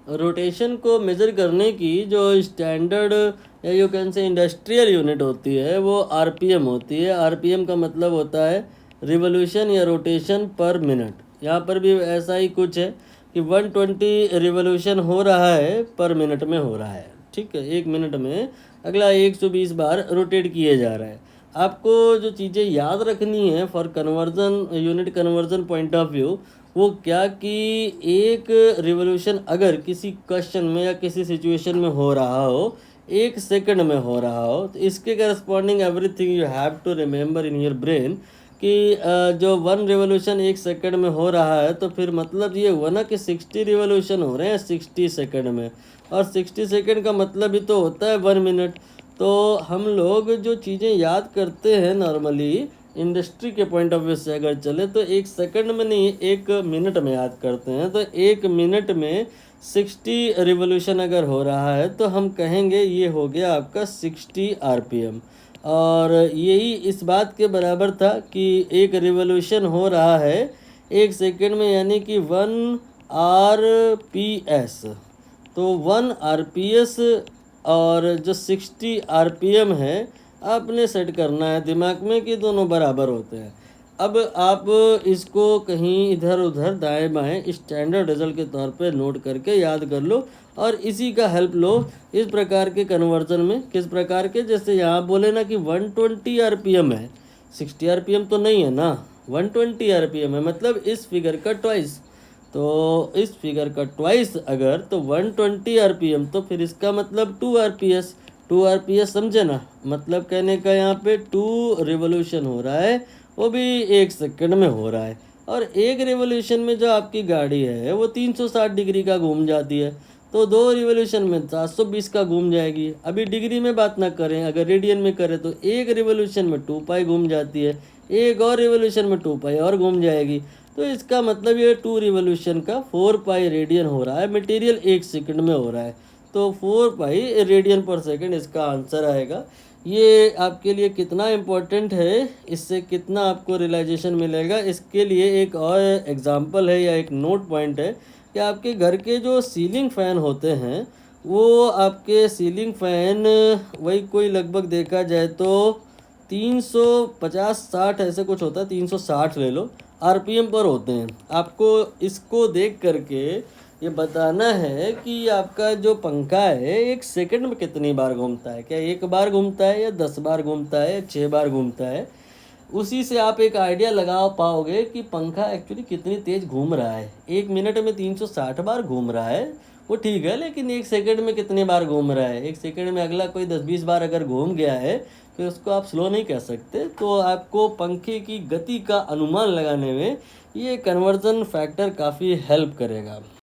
Rotation को measure करने की जो स्टैंडर्ड या you can say industrial unit होती है वो आरपीएम होती है। आरपीएम का मतलब होता है रिवोल्यूशन या रोटेशन पर मिनट। यहाँ पर भी ऐसा ही कुछ है कि 120 रिवोल्यूशन हो रहा है पर मिनट में हो रहा है। ठीक है, 1 मिनट में अगला 120 बार रोटेट किए जा रहा है। आपको जो चीज़ें याद रखनी है for conversion, unit conversion point of view, वो क्या कि एक रिवोल्यूशन अगर किसी क्वेश्चन में या किसी सिचुएशन में हो रहा हो, 1 सेकंड में हो रहा हो, तो इसके corresponding everything you have to remember in your brain कि जो 1 रिवोल्यूशन 1 सेकंड में हो रहा है, तो फिर मतलब ये हुआ ना कि 60 रिवोल्यूशन हो रहे हैं 60 सेकंड में, और 60 सेकंड का मतलब ही तो होता है 1 मिनट। तो हम लोग जो चीज़ें याद करते हैं नॉर्मली इंडस्ट्री के पॉइंट ऑफ व्यू से अगर चले तो 1 सेकंड में नहीं, 1 मिनट में याद करते हैं। तो 1 मिनट में 60 रिवोल्यूशन अगर हो रहा है तो हम कहेंगे ये हो गया आपका 60 आरपीएम। और यही इस बात के बराबर था कि एक रिवोल्यूशन हो रहा है 1 सेकंड में, यानी कि 1 आरपीएस। तो 1 आरपीएस और जो 60 आरपीएम है आपने सेट करना है दिमाग में कि दोनों बराबर होते हैं। अब आप इसको कहीं इधर उधर दाएं बाएं स्टैंडर्ड रिजल्ट के तौर पे नोट करके याद कर लो, और इसी का हेल्प लो इस प्रकार के कन्वर्जन में। किस प्रकार के, जैसे यहाँ बोले ना कि 120 आरपीएम है, 60 आरपीएम तो नहीं है ना, 120 आरपीएम है, मतलब इस फिगर का ट्वाइस। तो इस फिगर का ट्वाइस अगर तो 120 आरपीएम, तो फिर इसका मतलब 2 आरपीएस। 2 आरपीएस समझे ना, मतलब कहने का यहाँ पे 2 रिवोल्यूशन हो रहा है, वो भी 1 सेकंड में हो रहा है। और एक रिवोल्यूशन में जो आपकी गाड़ी है वो 360 डिग्री का घूम जाती है, तो 2 रिवोल्यूशन में 720 का घूम जाएगी। अभी डिग्री में बात ना करें, अगर रेडियन में करें तो एक रिवोल्यूशन में 2 पाई घूम जाती है, एक और रिवोल्यूशन में 2 पाई और घूम जाएगी। तो इसका मतलब ये 2 रिवोल्यूशन का 4 पाई रेडियन हो रहा है, मटेरियल 1 सेकंड में हो रहा है। तो 4 पाई रेडियन पर सेकंड इसका आंसर आएगा। ये आपके लिए कितना इम्पोर्टेंट है, इससे कितना आपको रियलाइजेशन मिलेगा, इसके लिए एक और एग्जांपल है या एक नोट पॉइंट है कि आपके घर के जो सीलिंग फ़ैन होते हैं, वो आपके सीलिंग फ़ैन वही कोई लगभग देखा जाए तो 350-60 ऐसे कुछ होता है, 360 ले लो आरपीएम पर होते हैं। आपको इसको देख करके ये बताना है कि आपका जो पंखा है 1 सेकंड में कितनी बार घूमता है, क्या 1 बार घूमता है या 10 बार घूमता है या 6 बार घूमता है। उसी से आप एक आइडिया लगा पाओगे कि पंखा एक्चुअली कितनी तेज़ घूम रहा है। 1 मिनट में 360 बार घूम रहा है वो ठीक है, लेकिन 1 सेकंड में कितनी बार घूम रहा है। 1 सेकंड में अगला कोई 10-20 बार अगर घूम गया है तो उसको आप स्लो नहीं कह सकते। तो आपको पंखे की गति का अनुमान लगाने में ये कन्वर्जन फैक्टर काफ़ी हेल्प करेगा।